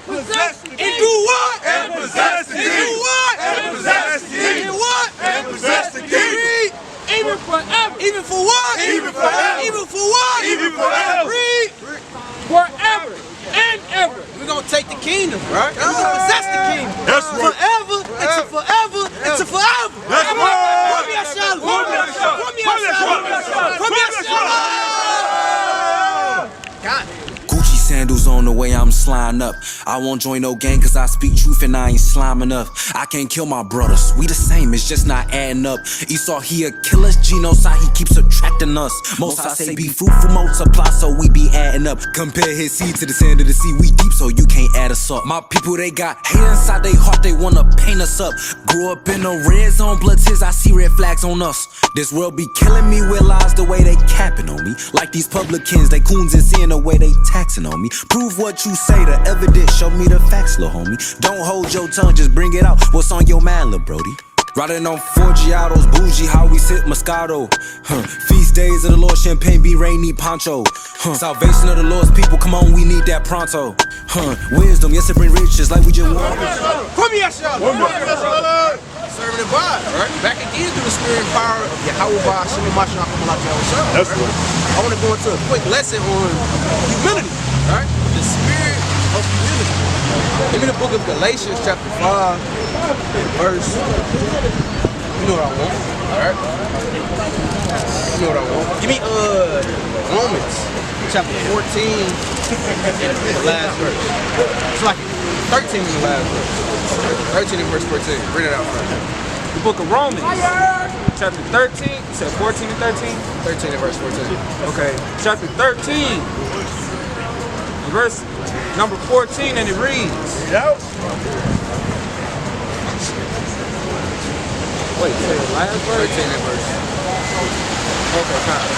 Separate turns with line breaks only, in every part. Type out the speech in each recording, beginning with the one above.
possess the kingdom.
And do what?
And possess the kingdom.
And do what?
And possess the kingdom.
And what?
And possess the kingdom.
Even forever.
Even for what?
Even forever.
Even for what?
Even forever.
Read.
Forever and ever.
We're gonna take the kingdom, right? We're gonna possess the kingdom.
That's right.
Forever. It's a forever. It's a forever.
That's right.
Come here, Charlotte.
Come here, Charlotte.
Come here, Charlotte. Come here, Charlotte. God.
Gucci sandals on the way, I'm slime up. I won't join no gang cause I speak truth and I ain't slime enough. I can't kill my brothers, we the same, it's just not adding up. Esau, he a killer, genocide, he keeps attracting us. Most I say be fruitful, multiply, so we be adding up. Compare his seed to the sand of the sea, we deep, so you can't add us up. My people, they got hate inside their heart, they wanna paint us up. Grew up in a red zone, blood tears, I see red flags on us. This world be killing me with lies the way they capping on me. Like these publicans, they coons and seeing the way they taxing on me. Prove what you say, the evidence, show me the facts, lil' homie. Don't hold your tongue, just bring it out. What's on your mind, lil' brody? Riding on 4 Giottos, bougie, how we sip Moscato. Feast days of the Lord, champagne, be rainy, poncho. Salvation of the Lord's people, come on, we need that pronto. Wisdom, yes, it bring riches like we just won.
Come here, Charlotte. Serving the God, right? Back again through the spirit and power of Yahweh, Shem Mashiach,
That's right.
I want to go into a quick lesson on humility, right? The spirit of humility. Give me the book of Galatians, chapter 5, verse. You know what I want, all right? You know what I want. Give me Romans, chapter 14, and the last verse. It's like 13 in the last verse. 13 and verse 14. Bring it out first.
The book of Romans, chapter 13. You said 14 and 13?
13 and verse 14.
Okay, chapter 13, verse number 14, and it reads.
Yep.
Wait, say the last verse?
13 and verse.
Okay, fine.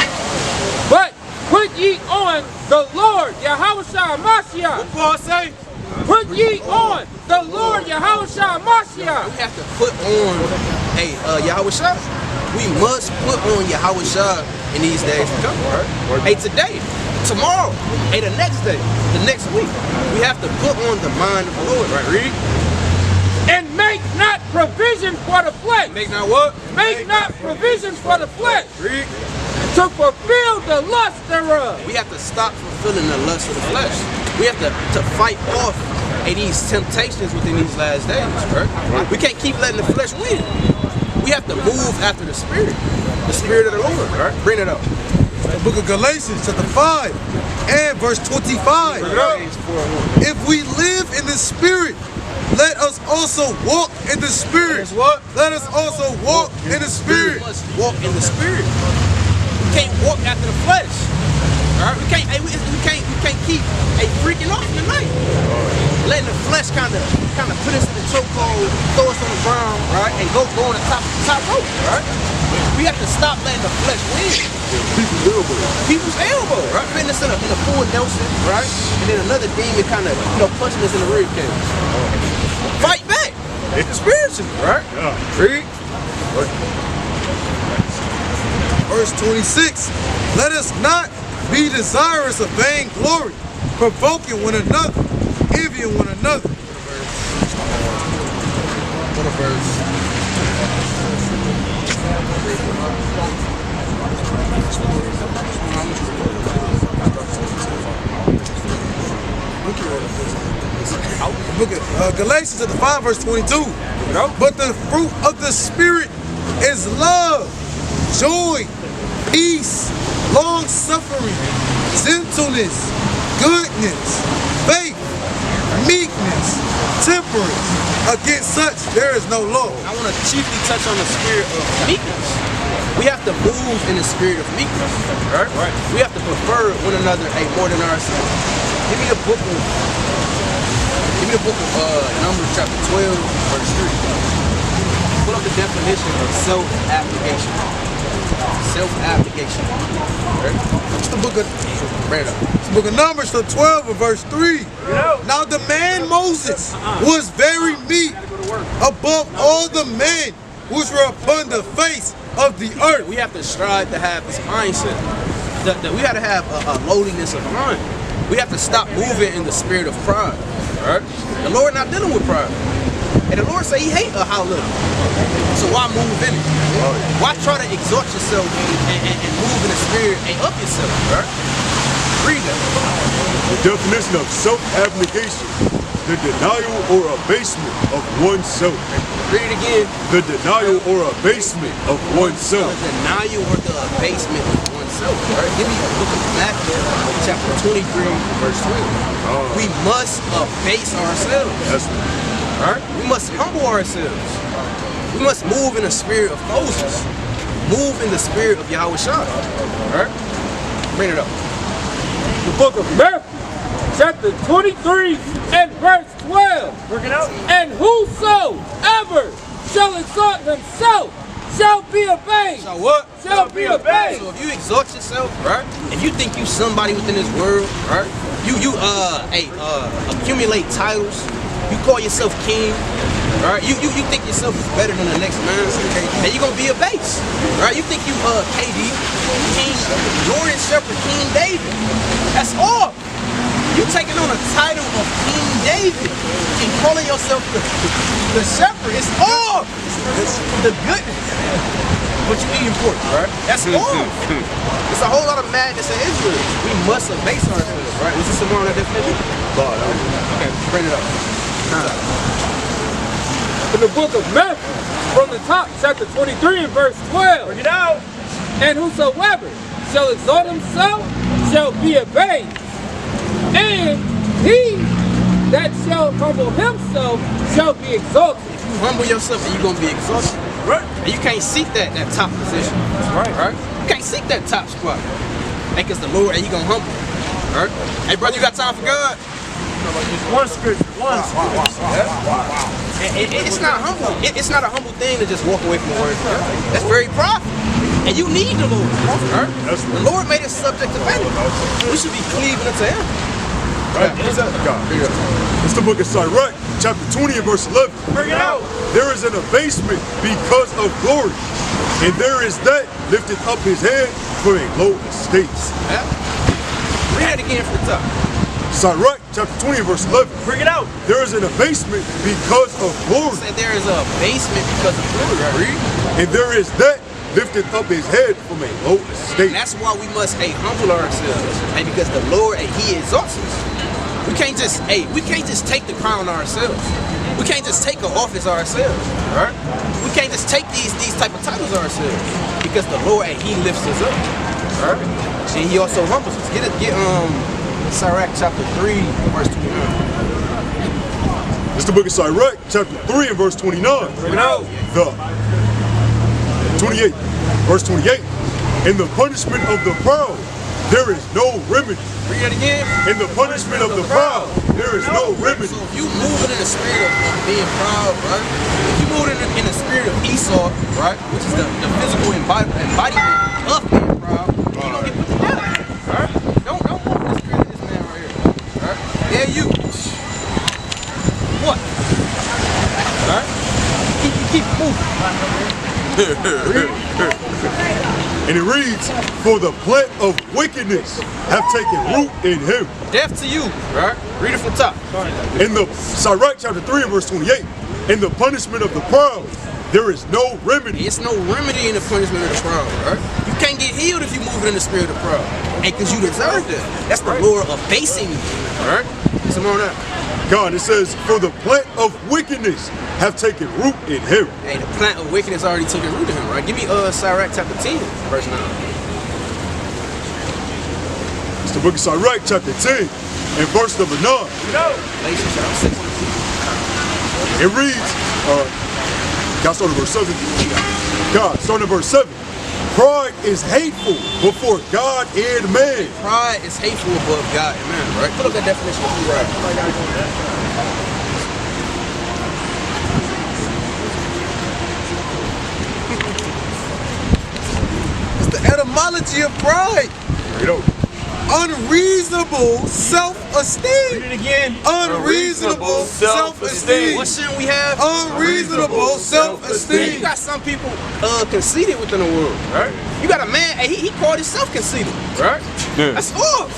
But put ye on the Lord, Yahushua Mashiach.
What Paul say?
Put ye on the Lord, Yahushua Mashiach.
We have to put on Yahushua. We must put on Yahushua in these days to come, right? Hey, today, tomorrow, hey, the next day, the next week, we have to put on the mind of the Lord, right? Read.
And make not provision for the flesh.
Make not what?
Make not provisions for the flesh.
Read.
To fulfill the lust thereof.
We have to stop fulfilling the lust of the flesh. We have to fight off these temptations within these last days, right? We can't keep letting the flesh win. We have to move after the spirit of the Lord, right? Bring it up.
The book of Galatians, chapter 5, and verse 25. If we live in the spirit, let us also walk in the spirit.
What?
Let us also walk in the spirit.
Let's walk in the spirit. We can't walk after the flesh. All right? We can't keep freaking off in the night. Letting the flesh kind of put us in the chokehold, throw us on the ground, right? And go on the top rope, right? We have to stop letting the flesh win. People's elbow, right? Putting us in a full Nelson, right? And then another demon kind of, punching us in the rib cage. Fight back. Spiritually, right? Read.
Verse 26. Let us not be desirous of vain glory, provoking one another, envying one another.
What a verse.
Look at Galatians chapter 5, verse 22. But the fruit of the Spirit is love, joy, peace, long-suffering, gentleness, goodness, faith, meekness, temperance. Against such there is no law.
I want to chiefly touch on the spirit of meekness. We have to move in the spirit of meekness, right? We have to prefer one another more than ourselves. Give me the book of Numbers chapter 12, verse 3. Put up the definition of self-abnegation. Self-abnegation. Right?
It's the book of Numbers, the 12 of verse 3. Now the man Moses was very meek above all the men which were upon the face of the earth.
We have to strive to have this mindset. That we have to have a lowliness of mind. We have to stop moving in the spirit of pride. Right? The Lord not dealing with pride. And the Lord say he hate a high little. So why move in it? Why try to exalt yourself and move in the spirit and up yourself? Right? Read that.
The definition of self-abnegation, the denial or abasement of oneself.
Read it again.
The denial or abasement of oneself.
The denial or the abasement of oneself. Right? Give me a book of Matthew, chapter 23, verse 12. We must abase ourselves.
That's right.
Right? We must humble ourselves. We must move in the spirit of Moses. Move in the spirit of Yahweh Shai. Right? Bring it up.
The book of Matthew, chapter 23 and verse 12.
Work it out.
And whosoever shall exalt himself shall be obeyed.
So what?
Shall be obeyed.
So if you exalt yourself, right? If you think you somebody within this world, right? You accumulate titles. You call yourself king, right? You think yourself is better than the next man, and you're gonna be a base, right? You think you KD, King Jordan Shepherd, King David. That's all. You taking on a title of King David and calling yourself the shepherd. It's all the goodness. But you eating pork, right? That's all. It's a whole lot of madness in Israel. We must abase ourselves, right? Was this some more on that definition? Okay, bring it up.
In the book of Matthew, from the top, chapter 23 and verse 12.
Work it out.
And whosoever shall exalt himself shall be obeyed. And he that shall humble himself shall be exalted.
If you humble yourself, and you're gonna be exalted.
Right.
And you can't seek that top position.
That's right.
Right? You can't seek that top spot. Because the Lord, and he gonna humble. Right? Hey brother, you got time for God?
Just one scripture. One scripture.
It's not humble. It's not a humble thing to just walk away from the word of God. That's very prideful. And you need the Lord. Right? The Lord made us subject to vanity. We should be cleaving unto him.
Right? God. It's the book of Sirach, chapter 20 and verse 11.
Bring it out.
There is an abasement because of glory, and there is that lifted up his head for a low estate.
Yeah. Read it again from the top.
Sirach, chapter 20 and verse 11.
Bring it out.
There is an abasement because of glory,
Said there is a basement because of glory. Right? Read.
and there is that lifted up his head from a low estate.
And that's why we must humble ourselves. Because the Lord, he exalts us. We can't just take the crown ourselves. We can't just take an office ourselves. Right? We can't just take these type of titles ourselves. Because the Lord, he lifts us up. Right? And he also humbles us. Get Sirach chapter 3, verse 29.
It's the book of Sirach, chapter 3 and verse 29.
Bring it out.
The 28, verse 28. In the punishment of the proud, there is no remedy.
Read it again.
In the punishment of the proud, there is no remedy.
So if you moving in the spirit of being proud, right? If you moving in the spirit of Esau, right? Which is the physical embodiment of being proud, you don't get put together. Right? Don't move in the spirit of this man right here. Right? Yeah, you. What? Right? Keep moving.
And it reads, for the plant of wickedness have taken root in him.
Death to you, right? Read it from the top.
In the Sirach chapter 3 and verse 28, in the punishment of the proud, there is no remedy.
It's no remedy in the punishment of the proud, right? You can't get healed if you move in the spirit of proud. And because you deserve that. That's the Lord abasing you, right? Some more on that.
God, it says, for the plant of wickedness have taken root in him.
Hey, the plant of wickedness already took a root in him, right? Give me Sirach chapter 10, verse 9.
It's the book of Sirach chapter 10 and verse number 9.
Galatians chapter 6.
It reads, God, starting at verse 7. God, starting at verse 7. Pride is hateful before God and man.
Pride is hateful above God and man, right? Put up that definition of pride.
It's the etymology of pride.
You know,
Unreasonable self-esteem.
Read it again.
Unreasonable self-esteem.
What shouldn't we have?
Unreasonable
You
self-esteem.
got some people conceited within the world, right? You got a man, he called himself conceited, right? That's off.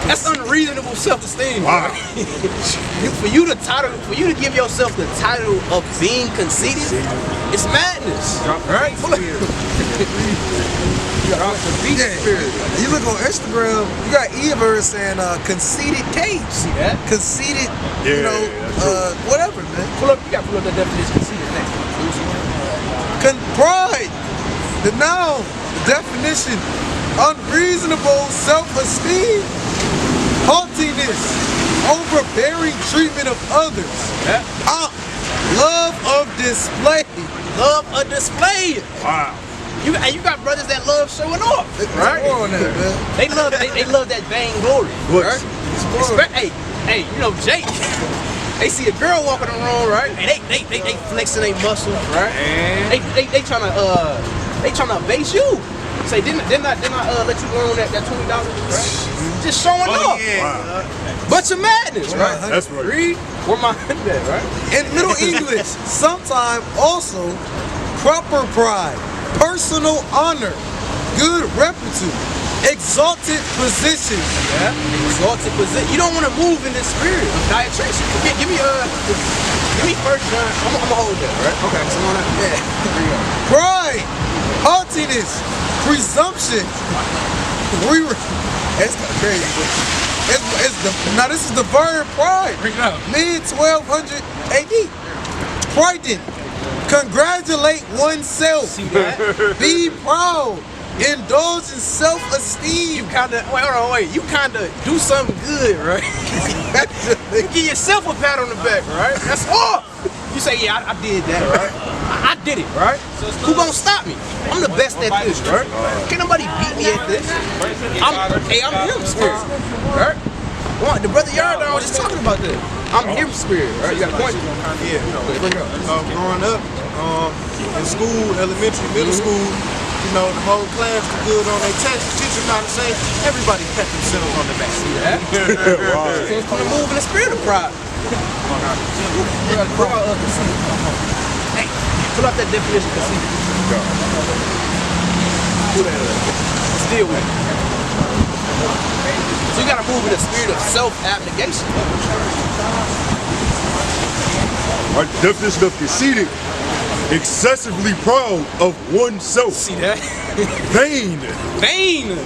That's unreasonable self-esteem.
Wow.
For you to give yourself the title of being conceited, it's madness. Right?
You look on Instagram, you got Eva saying conceited cage.
See that?
Conceited,
Yeah,
whatever, man.
You gotta pull up that definition. Conceited next.
Pride, the noun, the definition, unreasonable self-esteem, haughtiness, overbearing treatment of others, love of display.
Love a display.
Wow.
You got brothers that love showing off, right?
On that, man.
They love that vainglory, right? Hey, you know Jake. They see a girl walking around, right? And they flexing their muscles, right? They tryna base you. Say didn't I let you loan that $20, right? Just showing off.
Yeah.
Wow.
Bunch of madness, right?
That's right.
Read where my at, right?
In Middle English, sometimes also proper pride, personal honor, good repute, exalted position.
Yeah, exalted position. You don't want to move in this spirit of dietration. Give me First John. I'm gonna hold that, right? Okay, so on that. Yeah. There you go.
Pride, haughtiness, presumption. It's crazy. Now this is the verb pride.
Bring it up.
Mid 1200 AD. Priden, congratulate oneself.
See that?
Be proud. Indulge in self-esteem.
You kinda do something good, right? You give yourself a pat on the back, right? That's all. You say, yeah, I did that, right? I did it, right? Who gonna stop me? I'm the best at this, right? Can't nobody beat me at this. I'm him spirit, right? The brother Yardan was just talking about that. I'm him spirit, right? You got a point?
Yeah. Growing up in school, elementary, middle school, you know, the whole class was good on their test. The teacher kind of say, everybody pat themselves on the back.
Yeah. It's gonna move in the spirit of pride. Hey, pull out that definition of conceit. Pull that up. Still with it. So you gotta move in the spirit of self-abnegation.
Right, definition of conceited, excessively proud of oneself.
See that?
Vain.
Vain.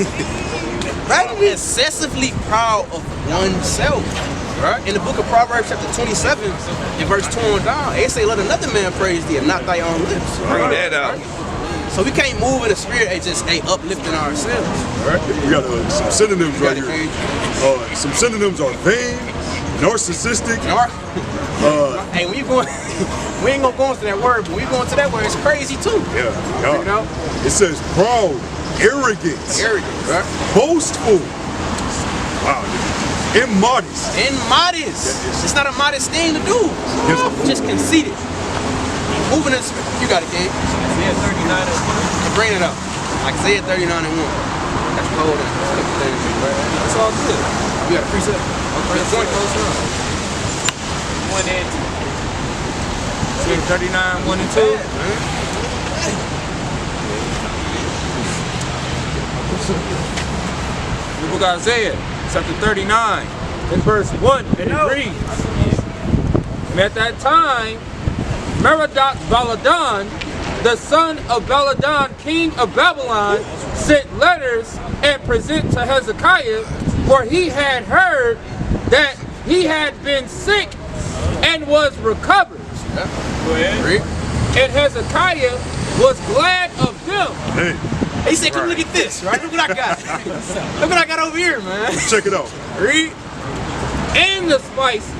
Excessively proud of oneself. Right? In the book of Proverbs chapter 27, in verse 2 on down, it say, let another man praise thee and not thy own lips.
Bring that out.
So we can't move in the spirit of just uplifting ourselves.
Right? We got some synonyms right here. Some synonyms are vain, narcissistic.
Hey, when you going, we ain't gonna go into that word, but when you go into that word, it's crazy too.
Yeah.
You know?
It says proud, arrogant,
Right?
boastful. Wow. Immodest.
It's not a modest thing to do. Just conceited. Moving in the spirit. You got it, King.
Isaiah 39 and 1.
Bring it up. Isaiah 39 and 1. That's cold and a couple things, right? It's all good. You got a precept? Okay. Joint close up.
1 and 2. Isaiah 39, 1 and 2. The book of Isaiah, chapter 39, in verse 1, and it reads,
And at that time, Merodach-Baladan, the son of Baladan, king of Babylon, sent letters and present to Hezekiah, for he had heard that he had been sick and was recovered.
Go ahead.
And Hezekiah was glad of him.
Hey,
He said, come look at this, right? Look what I got. Look what I got over here, man.
check it out.
Read.
And the spices,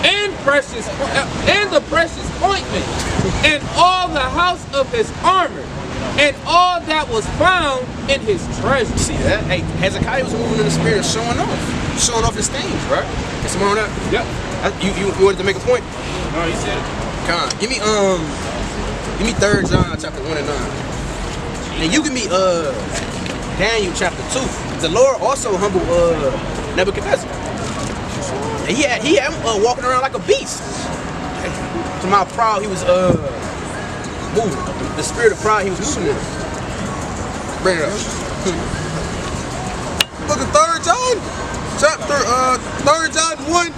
and the precious ointment, and all the house of his armor, and all that was found in his treasure.
See that? Hey, Hezekiah was moving in the spirit of showing off his things, right? Get some more on that.
Yep.
You wanted to make a point?
No, he said it.
Come on, give me 3 John chapter 1 and 9. And you give me Daniel chapter 2. The Lord also humbled Nebuchadnezzar. And he had him walking around like a beast. To how proud he was moving. The spirit of pride he was moving in. Bring it up.
book of 3 John, chapter 3 John 1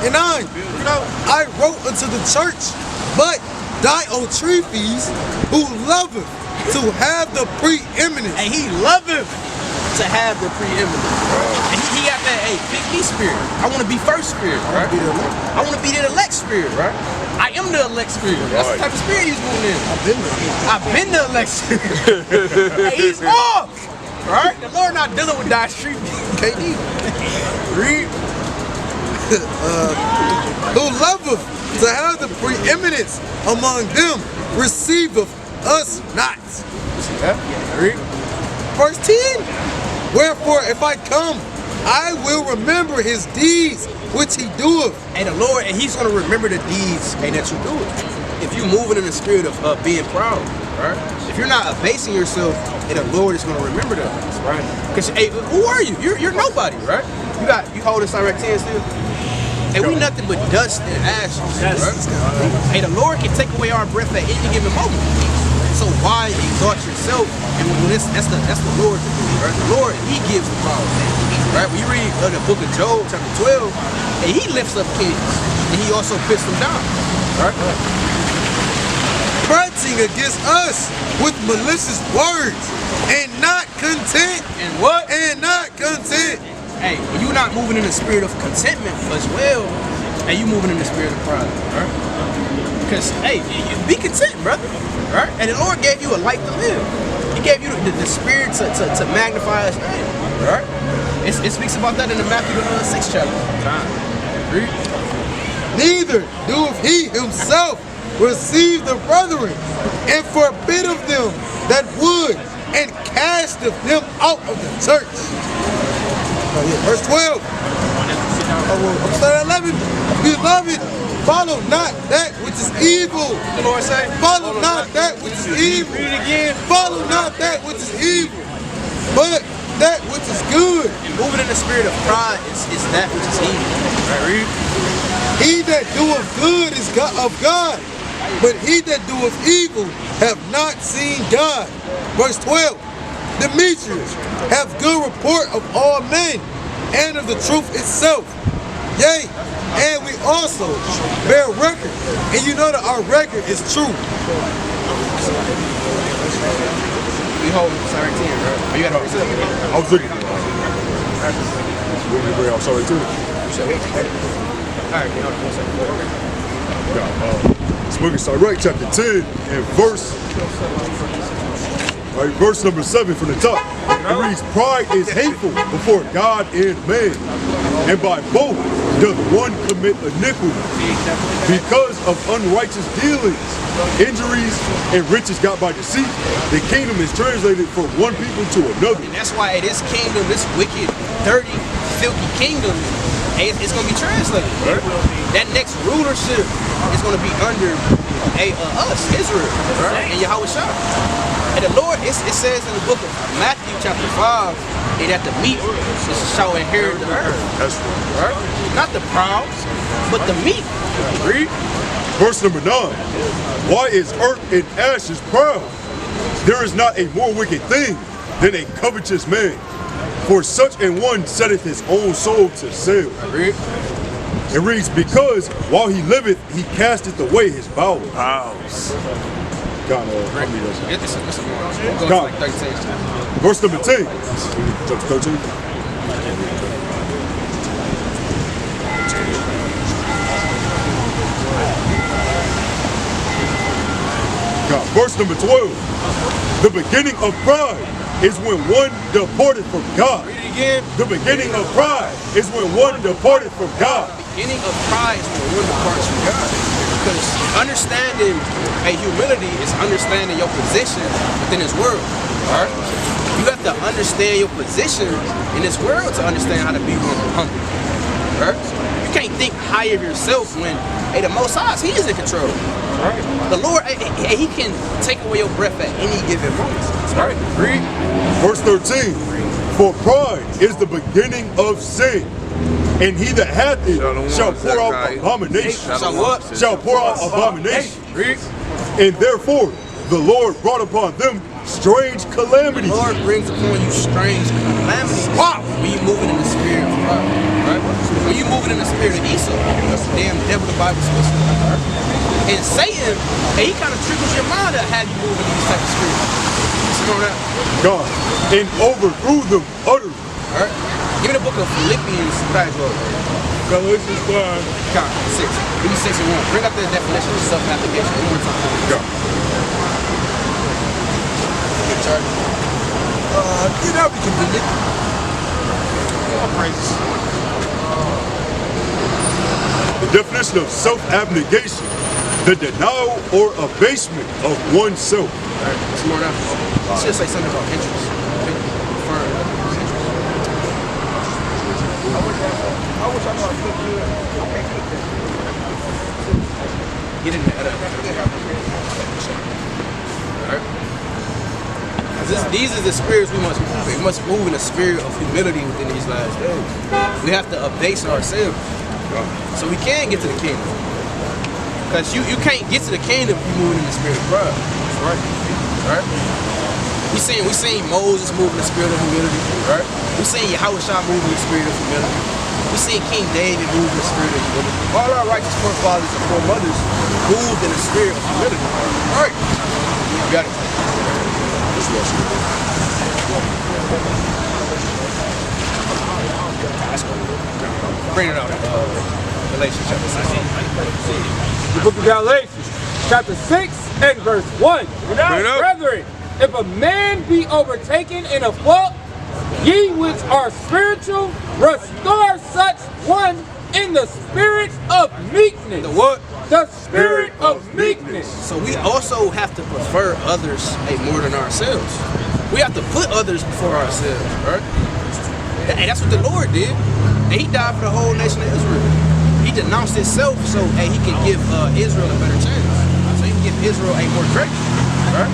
and 9. You know, I wrote unto the church, but Diotrephes, who loveth to have the preeminence.
And he loveth to have the preeminence. And he got that, hey, pick me spirit. I want to be first spirit, right? I want to be the elect spirit, right? I am the elect spirit. That's the type of spirit he's moving in. I've been the elect spirit. Hey, he's off, right? The Lord not dealing with Diotrephes. KD.
Read. Who loveth to have the preeminence among them, receiveth us not.
Read.
Verse 10. Wherefore, if I come, I will remember his deeds which he doeth.
And the Lord, and he's going to remember the deeds that you do. If you're moving in the spirit of being proud, right? If you're not abasing yourself, and the Lord is going to remember those, right? Because, hey, who are you? You're nobody, right? You hold this direct 10 still? Hey, we nothing but dust and ashes, right? Hey, the Lord can take away our breath at any given moment. So why exalt yourself? And when that's the Lord to do, right? The Lord, he gives the power, right? When you read the book of Job, chapter 12, and he lifts up kings, and he also puts them down, right?
Prating against us with malicious words, and not content.
And what?
And not content.
Hey, when you're not moving in the spirit of contentment as well, and you moving in the spirit of pride, right? Because, hey, you be content, brother, right? And the Lord gave you a life to live. He gave you the spirit to magnify his name, right? It speaks about that in the Matthew 6th chapter. Read.
Neither doeth he himself receive the brethren, and forbid of them that would, and casteth them out of the church. Verse 12. I'm starting at 11. Beloved, follow not that which is evil.
The Lord say,
Follow not that which is evil.
Read it again.
Follow not that which is evil, but that which is good.
And moving in the spirit of pride is that which is evil. Right, read.
He that doeth good is of God, but he that doeth evil have not seen God. Verse 12. Demetrius have good report of all men, and of the truth itself. Yea, and we also bear record, and you know that our record is true.
We hold sorry 10, bro. Oh, you got to
I was looking for it. I'm sorry too.
Alright, you know, 1 second.
This book is Sirach chapter 10 and verse number 7 from the top. It reads, pride is hateful before God and man, and by both doth one commit iniquity. Because of unrighteous dealings, injuries, and riches got by deceit, the kingdom is translated from one people to another.
And that's why this kingdom, this wicked, dirty, filthy kingdom, it's going to be translated. Right? That next rulership is going to be under us, Israel, right? And Yahushua. And the Lord, it says in the book of Matthew chapter 5, that the meek shall inherit the earth.
That's
right. Not the proud, but the meek. Read.
Verse number 9. Why is earth and ashes proud? There is not a more wicked thing than a covetous man. For such an one setteth his own soul to sale.
Read.
It reads, because while he liveth, he casteth away his bowels. God,
God. Like 13.
Verse number 10. Jump to 13. God. Verse number 12. The beginning of pride is when one departed from God.
Read it again.
The beginning of pride is when one departed from God.
The beginning of pride is when one departs from God. Because understanding humility is understanding your position within this world. Right? You have to understand your position in this world to understand how to be humble. Right? You can't think high of yourself when the Most High, he is in control. Right? The Lord, he can take away your breath at any given moment. Right? Read.
Verse 13. For pride is the beginning of sin, and he that hath it shall pour out abomination. Shall pour out abomination. And therefore the Lord brought upon them strange calamities.
The Lord brings upon you strange calamities. calamity. Wow. When you moving in the spirit of God, right? When you moving in the spirit of Esau, that's the damn devil the Bible says. Right? And Satan, he kind of triggers your mind to have you move in these type of spirits. You know that?
God, and overthrew them utterly.
All right. Give me the book of Philippians.
Galatians 5.
6. Give me 6 and 1. Bring up the definition of self-application one more time.
God.
That'll be convenient.
All praises.
The definition of self-abnegation, the denial or abasement of oneself.
All right. Some more now. It should say something about interest. Get in there. These are the spirits we must move in. We must move in a spirit of humility within these last days. We have to abase ourselves so we can get to the kingdom. Because you can't get to the kingdom if you move in the spirit of pride. Right? We seen Moses move in the spirit of humility. Right? We seen Yahushua move in the spirit of humility. We seen King David move in the spirit of humility. All our righteous forefathers and foremothers moved in the spirit of humility. All right. You got it. Bring it out. Galatians chapter 6.
The book of Galatians, chapter 6 and verse 1. Now, brethren, if a man be overtaken in a fault, ye which are spiritual, restore such one in the spirit of meekness.
The what?
The spirit of meekness.
So we also have to prefer others more than ourselves. We have to put others before ourselves, right? And that's what the Lord did. And he died for the whole nation of Israel. He denounced himself so he can give Israel a better chance. So he can give Israel a more grace. Right?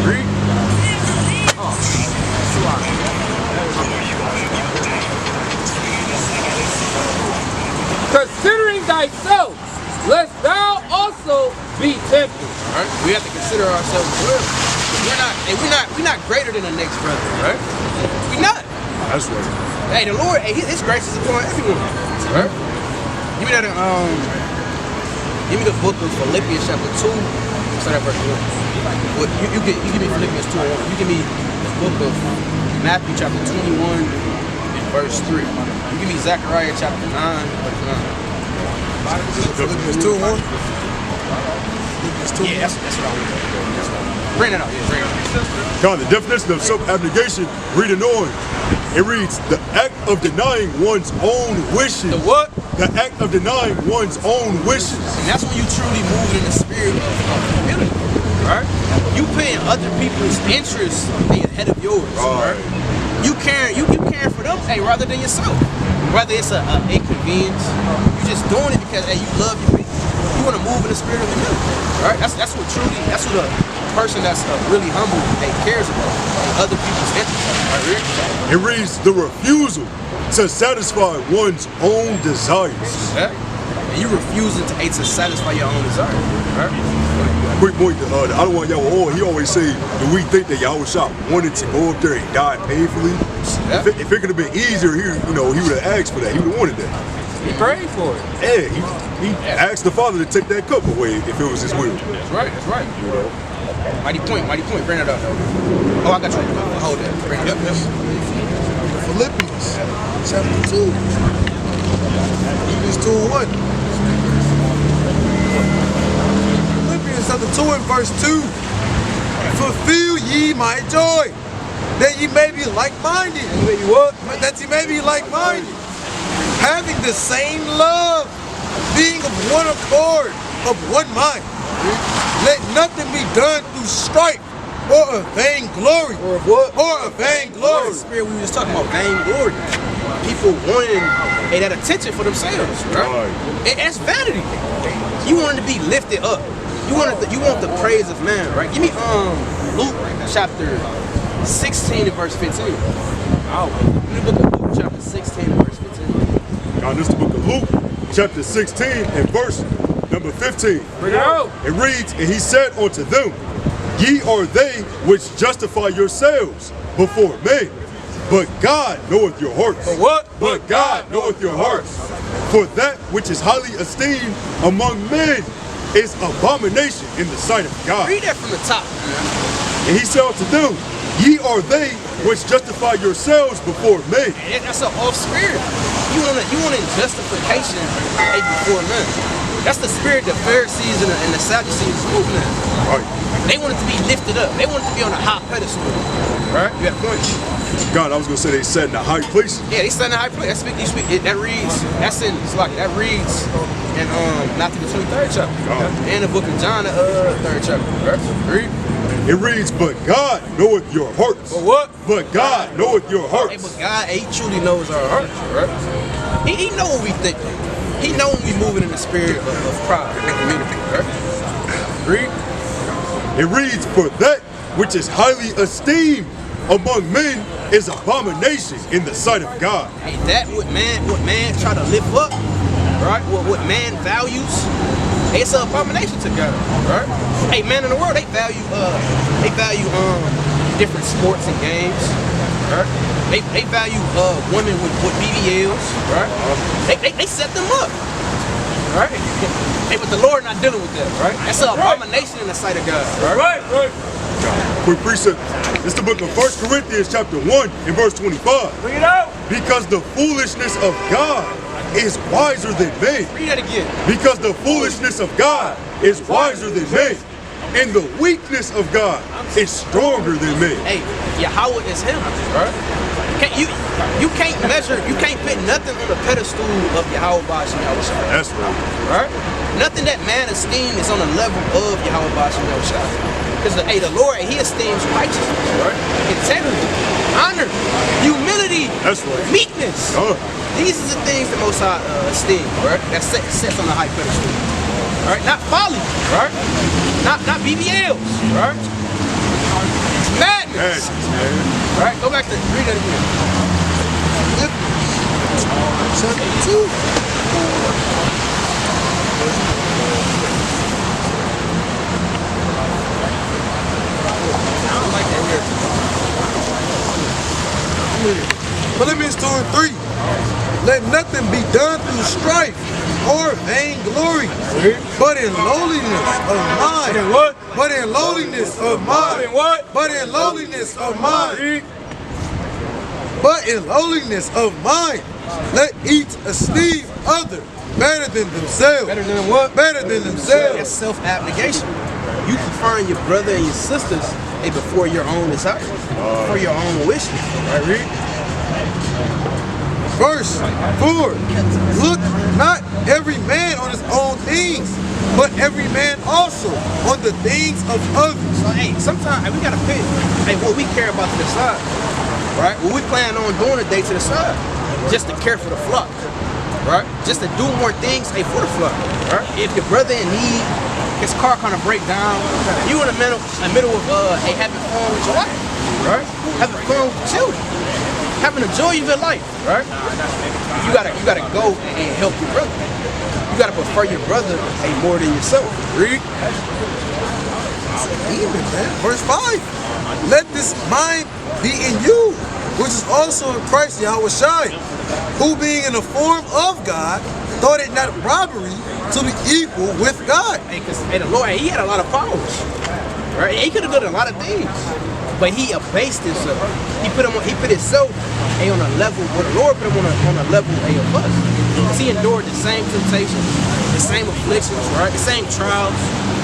Read.
Considering thyself, lest thou also be tempted.
Right? We have to consider ourselves as well. We're not greater than the next brother, right? We're not.
That's right.
Hey, the Lord, his grace is upon everyone. Right? Give me that. Give me the book of Philippians chapter 2. Start at verse 1. Well, you give me Philippians 2 and 1. You give me the book of Matthew chapter 21 and verse 3. You give me Zechariah chapter 9 verse 9.
Philippians 2 and 1.
Yeah, that's what I want. Bring it out. Yeah, bring it out.
God, the definition of self-abnegation, reading on, it reads, the act of denying one's own wishes.
The what?
The act of denying one's own wishes.
And that's when you truly move in the spirit of humility, right? You putting other people's interests ahead of yours, right? You caring for them, rather than yourself. Whether it's a inconvenience, you just doing it because you love your people. You want to move in the spirit of humility, right? That's what a person that's really humble cares about, other people's interests. Right?
It reads, the refusal to satisfy one's own desires.
Yeah? And you refusing to satisfy your own desires, right?
Quick point, I don't want y'all, he always say, do we think that Yahushua wanted to go up there and die painfully?
Yeah.
If it could have been easier, he would have asked for that. He would have wanted that.
He prayed for it.
Yeah, he asked the Father to take that cup away if it was his will.
That's right. You know. Mighty point. Bring it up. Oh, I got you. Hold that. Bring it up.
Philippians chapter 2. Philippians 2 and 1. Philippians chapter 2 and verse 2. Fulfill ye my joy, that ye may be like-minded. That ye may be like-minded, having the same love, being of one accord, of one mind. Let nothing be done through strife or of vainglory.
Or of what?
Or of vainglory.
Spirit, we was talking about vainglory. People wanting that attention for themselves, right? That's vanity. You want to be lifted up. You want the praise of man, right? Give me Luke chapter 16 and verse 15. Give me the book of Luke chapter 16 and verse 15.
Now, this is the book of Luke, chapter 16 and verse number 15.
Bring it out.
It reads, and he said unto them, ye are they which justify yourselves before men, But God knoweth your hearts.
But what?
But God knoweth your hearts. For that which is highly esteemed among men is abomination in the sight of God.
Read that from the top.
And he said unto them, ye are they which justify yourselves before men.
And that's an off spirit. You want in justification before men. That's the spirit the Pharisees and the Sadducees is moving in.
Right.
They want it to be lifted up. They want it to be on a high pedestal. Right? You got a point.
God, I was gonna say they sat in the high places.
Yeah, they sat in a high place. That reads. That's in. It's like that reads in Matthew the 23rd chapter, and the book of John, the 3rd chapter. Right? Read.
It reads, but God knoweth your hearts.
But what?
But God knoweth your hearts.
Hey, but God, He truly knows our hearts, right? He know what we think. He know when we moving in the spirit of pride and community, right? Read.
It reads, for that which is highly esteemed among men is abomination in the sight of God.
Hey, that what man try to lift up, right? What man values, it's an abomination to God, right? Hey, man in the world, they value different sports and games, right? They value women with BBLs, right? They set them up, right? Hey, but the Lord not dealing with that, right? That's an abomination in the sight of God, right?
Right.
Quick precept. This is the book of 1 Corinthians chapter 1 and verse 25.
Bring it out.
Because the foolishness of God is wiser than men.
Read that again.
Because the foolishness of God is wiser than men. And the weakness of God is stronger than men.
Hey, Yahweh is Him, right? You can't measure, you can't put nothing on the pedestal of Yahweh Bashim Yahushua.
That's right.
Right? Nothing that man esteems is on the level of Yahweh Bashim Yahushua. Because the Lord, He esteems righteousness, right? Integrity, honor, humility,
That's right.
meekness. These are the things the Most High esteem, right? That sets on a high pedestal. Right? Not folly, right? Not BBLs, right? It's madness. Right? Go back to read that again. Chapter 2. I don't like that here.
Philippians 2 and 3. Let nothing be done through strife or vainglory, but in lowliness of mind.
But in what?
But in lowliness of mind.
But in what?
But in lowliness of mind. But in lowliness of mind, let each esteem other better than themselves.
Better than what?
Better than
That's
themselves.
self-abnegation. You preferring your brother and your sisters before your own desires, before your own wishes. Right, read?
Verse 4. Look not every man on his own things, but every man also on the things of others.
So, hey, sometimes we gotta pick what we care about to the side, right? What we plan on doing today to the side, just to care for the flock, right? Just to do more things for the flock, right? If your brother in need, his car kind of break down, you in the middle of having fun with your wife, right? Having fun with your children, having the joy of your life, right? You gotta go and help your brother. You gotta prefer your brother more than yourself. Read.
Even, man. Verse 5. Let this mind be in you, which is also in Christ Yahushua, who being in the form of God, thought it not robbery to be equal with God.
Hey, cause the Lord, He had a lot of powers, right? He could have done a lot of things, but He abased Himself. He put Himself on a level where the Lord put Him on a level of us. Cause He endured the same temptations, the same afflictions, right? The same trials,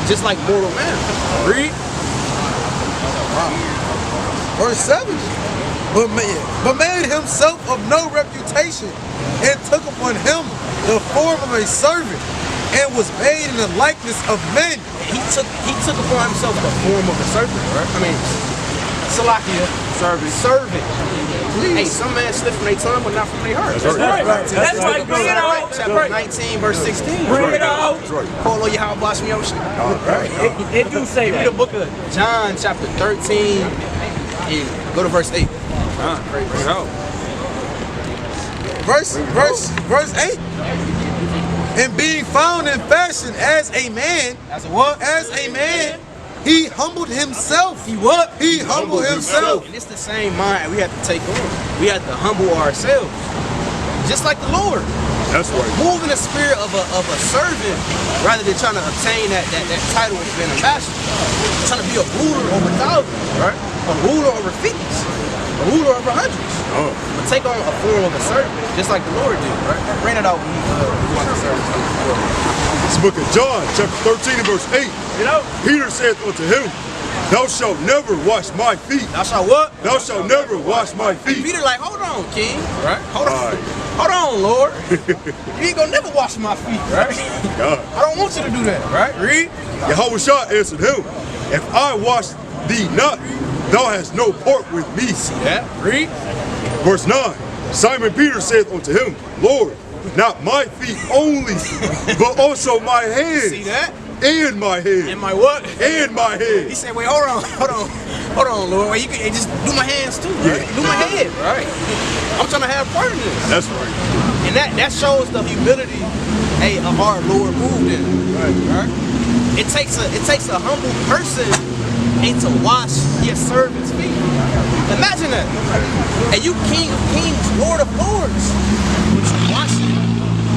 just like mortal man. Read.
Verse 7. But made himself of no reputation, and took upon him the form of a servant, and was made in the likeness of men.
He took upon Himself the form of a servant, right? I mean, Salakia, servant. Hey, some man slip from their tongue, but not from their heart.
That's right. That's right. Bring it out.
Chapter 19, verse 16.
Bring it out.
Call on Yahweh Bashim Yahushua.
It do say
Read the book of John, chapter 13, and go to verse 8.
Bring it out.
Verse 8. And being found in fashion as a man.
As a what?
As a man, He humbled himself.
He what?
He humbled himself.
And it's the same mind we have to take on. We have to humble ourselves, just like the Lord.
That's right.
Move in the spirit of a servant rather than trying to obtain that title of being an ambassador. Trying to be a ruler over thousands, right? A ruler over 50s, a ruler over hundreds. But take on a form of a servant, just like the Lord did, right? Bring it out when you want to serve.
This book of John, chapter 13 and verse 8. Peter saith unto him, thou shalt never wash my feet.
Thou shalt what?
Thou shalt never wash my feet.
Peter like, hold on, King, right? Hold on. Hold on, Lord. You ain't gonna never wash my feet, right?
God.
I don't want you to do that, right? Read.
Yahushua answered him, if I wash thee not, thou hast no part with me.
See that? Read.
Verse 9, Simon Peter saith unto him, Lord, not my feet only, but also my hands.
See that?
And my head.
And my what?
And my head.
He said, wait, hold on, Lord. Wait, you can just do my hands too, right? Do my head, right? I'm trying to have part in this.
That's right.
And that shows the humility of our Lord moved in. Right? It takes a humble person to wash your servant's feet. Imagine that. And you King of Kings, Lord of Lords. But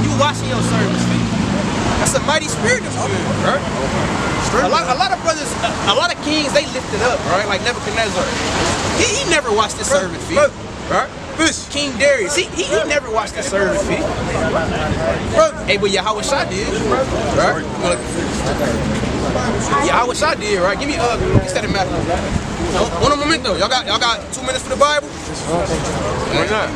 you washing your servant's feet. That's a mighty spirit to move in, right? A lot of brothers, a lot of kings, they lifted up, right? Like Nebuchadnezzar. He never washed his servant's feet, right? King Darius, he never washed his servant's feet. Hey, but Yahushua did, right? Yahushua did, right? Give me instead of Matthew. One momento, y'all got 2 minutes for the Bible? Why not?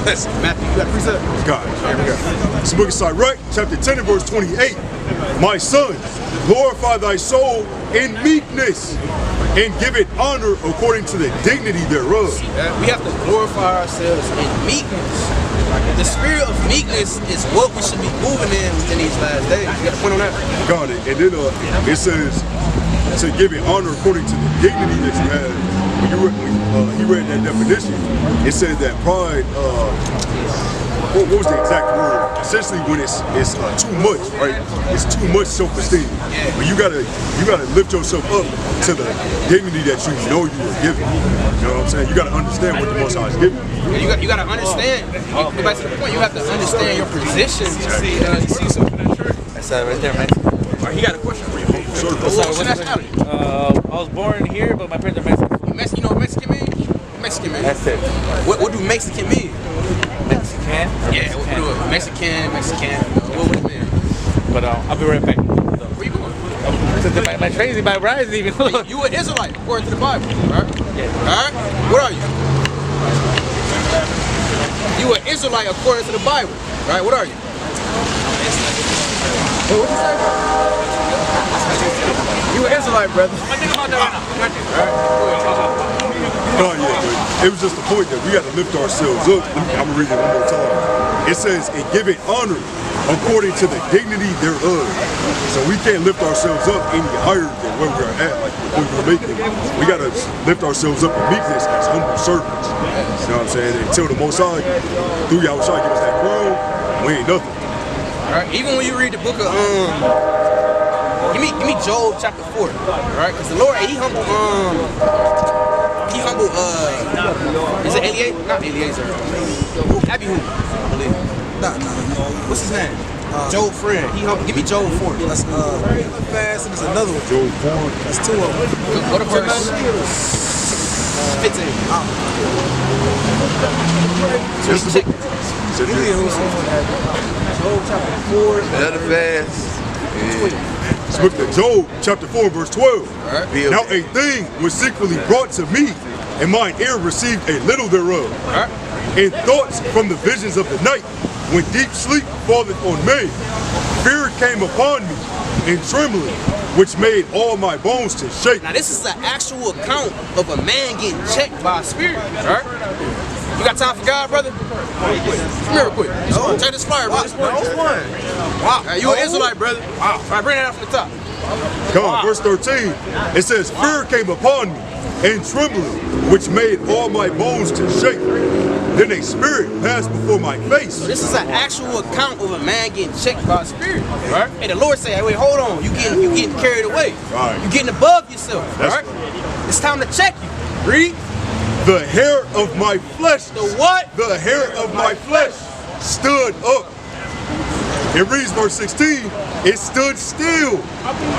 Matthew, you got a precept?
God. Here we go. This book is Sirach, chapter 10 and verse 28. My son, glorify thy soul in meekness, and give it honor according to the dignity thereof.
We have to glorify ourselves in meekness. The spirit of meekness is what we should be moving in these last days. You got a point on that?
Got it. And then it says to give it honor according to the dignity that you have. When he read that definition, it said that pride, what was the exact word? Essentially when it's too much, right? It's too much self-esteem. But you gotta lift yourself up to the dignity that you know you were given. You know what I'm saying? You gotta understand what the Most High is giving you.
You gotta understand. Go back to the point. You have to understand your position. You see something in that church.
That's right there, man.
All right, he got a question for you.
What's your nationality? I was born here, but my parents are Mexican.
You know what Mexican mean? Mexican man.
That's it.
What do Mexican mean?
Mexican?
Yeah, what do it? Mexican. What would it mean?
But I'll be right back.
Where you going?
My train's my ride's even.
You an Israelite, according to the Bible, right?
Yeah.
Alright? What are you? You an Israelite according to the Bible, right? What are you? What you say? You an Israelite, brother.
Oh yeah, but it was just the point that we got to lift ourselves up. I'm gonna read it one more time. It says, and give it honor according to the dignity thereof. So we can't lift ourselves up any higher than where we're at, like what we're making. We gotta lift ourselves up in meekness as humble servants. You know what I'm saying? Until the Most High, through Yahushua, give us that crown, we ain't nothing.
Right? Even when you read the book of give me Job chapter 4, right? Because the Lord, he humbled is it Eliezer? Not Eliezer. Abihu, I believe.
Nah.
What's his name? Job friend. Give me Job 4.
That's fast, and there's another one.
Job 4.
That's 2 of them.
Go to verse 15. Check it. Job chapter 4.
Another fast.
This book of Job, chapter 4, verse 12.
Right.
Now a thing was secretly brought to me, and mine ear received a little thereof.
Right.
And thoughts from the visions of the night, when deep sleep falleth on me, fear came upon me, and trembling, which made all my bones to shake.
Now this is an actual account of a man getting checked by a spirit, right? You got time for God, brother? Come here real quick. Take this flyer, brother. Wow. You an Israelite, brother. Wow. All right, bring that out from the top.
Come on, verse 13. It says, fear came upon me, and trembling, which made all my bones to shake. Then a spirit passed before my face.
So this is an actual account of a man getting checked by a spirit, right? And the Lord say, hey, wait, hold on, you getting carried away.
Right.
You getting above yourself,
That's
right? It's time to check you. Read.
The hair of my flesh.
The what?
The hair of my flesh stood up. It reads verse 16, it stood still,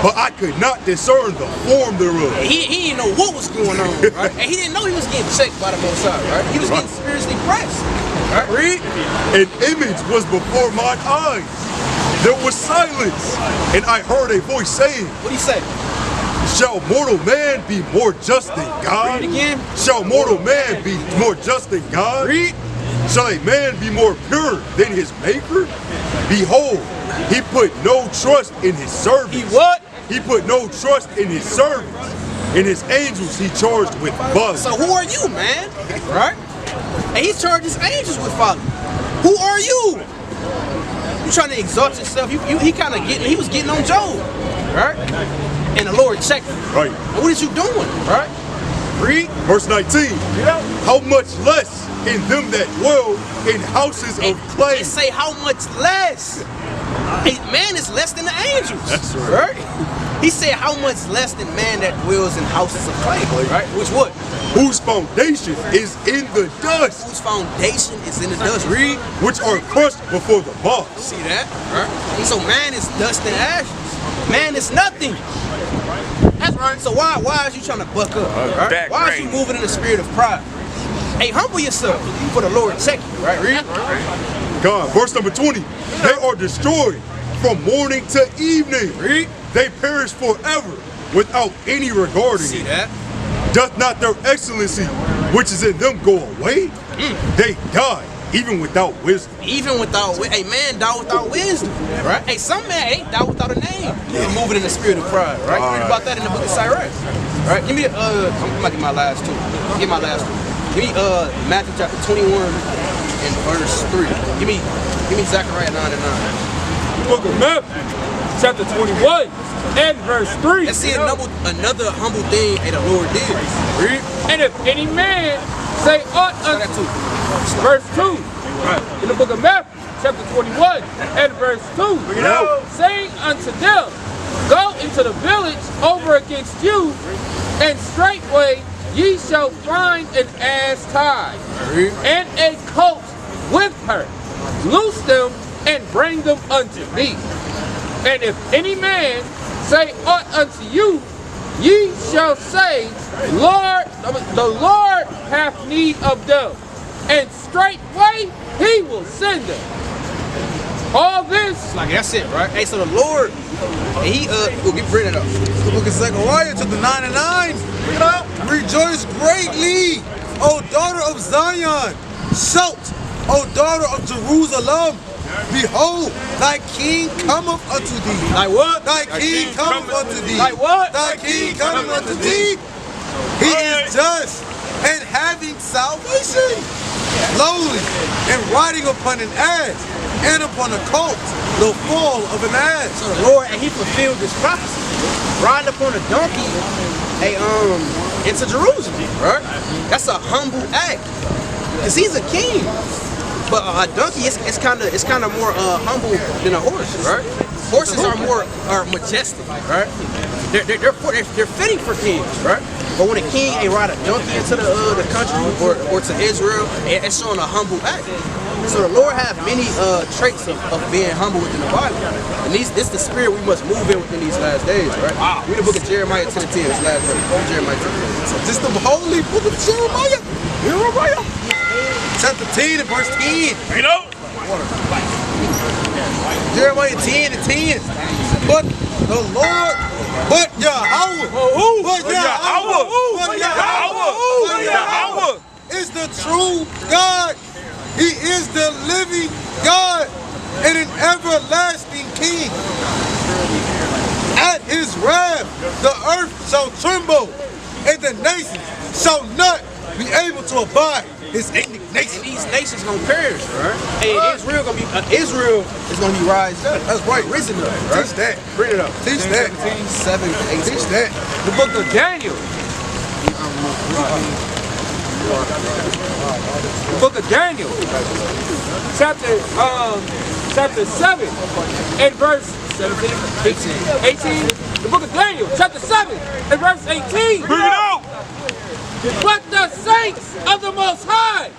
but I could not discern the form thereof.
He didn't know what was going on, right? And he didn't know he was getting checked by the Most High, right? He was getting spiritually pressed. Right? Read.
An image was before mine eyes. There was silence, and I heard a voice saying,
What he say?
shall mortal man be more just than God?
Read again.
Shall mortal man be more just than God?
Read.
Shall a man be more pure than his maker? Behold, he put no trust in his servants.
He what?
He put no trust in his servants. In his angels he charged with violence.
So who are you, man? Right? And he charged his angels with folly. Who are you? You trying to exalt yourself? He was getting on Job, right? And the Lord checked him.
Right.
And what is you doing, right? Read.
Verse 19. How much less in them that dwell in houses of clay?
It say how much less. Hey, man is less than the angels.
That's right.
He said how much less than man that dwells in houses of clay. Right? Which what?
Whose foundation is in the dust.
Whose foundation is in the dust. Read.
Which are crushed before the moth.
See that? Right? So man is dust and ashes. Man is nothing. That's right. So why is you trying to buck up? Right? Why is you moving in the spirit of pride? Hey, humble yourself for the Lord check you. Right? Read.
God, verse number 20. They are destroyed from morning to evening.
Read.
They perish forever without any regarding
See
it.
that?
Doth not their excellency, which is in them, go away? They die, even without wisdom.
Even without, a man die without wisdom, right? Hey, some man ain't die without a name. They're moving in the spirit of pride, right? You read about that in the book of Cyrus, right? Give me, I'm gonna get my last two. Give my last one. Give me Matthew chapter 21 and verse 3. Give me Zechariah 9 and 9.
Book of Matthew, chapter 21 and verse 3.
Let's see another humble thing the Lord did. Read.
And if any man say aught unto verse 2, right, in the book of Matthew, chapter 21 and verse 2, saying unto them, go into the village over against you, and straightway ye shall find an ass tied, and a colt with her. Loose them and bring them unto me. And if any man say aught unto you, ye shall say, Lord, the Lord hath need of them, and straightway he will send them. All this,
Like that's it, right? Hey, so the Lord, he will get rid of them.
The book of Zechariah chapter 9 and 9. Rejoice greatly, O daughter of Zion. Shout, O daughter of Jerusalem. Behold, thy king cometh unto thee.
Like what?
Thy king cometh unto thee.
Like what?
Thy king cometh unto thee. He is just and having salvation, lowly and riding upon an ass and upon a colt, the fall of an ass.
So the Lord, and he fulfilled this prophecy, riding upon a donkey, into Jerusalem, right? That's a humble act, cause he's a king. But a donkey, it's kind of more humble than a horse, right? Horses are majestic, right? They're fitting for kings, right? But when a king ride a donkey into the country or to Israel, it's showing a humble act. So the Lord has many traits of being humble within the Bible. And this is the spirit we must move in within these last days, right? Read the book of Jeremiah 10:10, this last verse. Jeremiah 10:10.
This is the holy book of Jeremiah. Chapter 10 and verse 10. Jeremiah 10 and 10. But the Lord, but Yahweh, is the true God. He is the living God and an everlasting King. At his wrath, the earth shall tremble, and the nations shall not be able to abide his indignation.
And these nations gonna perish, right? And Israel is gonna be raised up.
That's right.
Risen up, right?
Teach that.
Bring it up.
Teach that.
7 to 8.
Teach that.
the book of Daniel, Book of Daniel, chapter 7 and verse 17, 18. The book of Daniel, chapter 7 and verse 18.
Bring it out!
But the saints of the Most High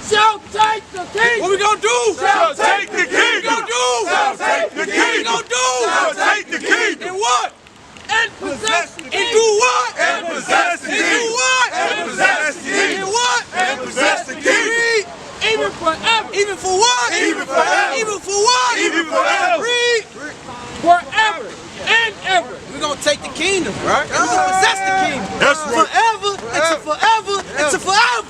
shall take the kingdom.
What we gonna do?
Shall take the kingdom!
What we gonna do?
Shall take the
What we
kingdom!
gonna do?
Shall take the kingdom!
And what?
And possess the
And
kingdom.
do what?
And possess the
And do
kingdom!
what?
And possess the kingdom!
And what?
And possess the kingdom!
Read.
Even forever.
Even for what?
Even forever.
Even for what?
Even forever.
Read.
Forever and ever.
We're gonna take the kingdom, right? We're gonna possess the kingdom.
That's right.
Forever. It's a forever. It's a forever.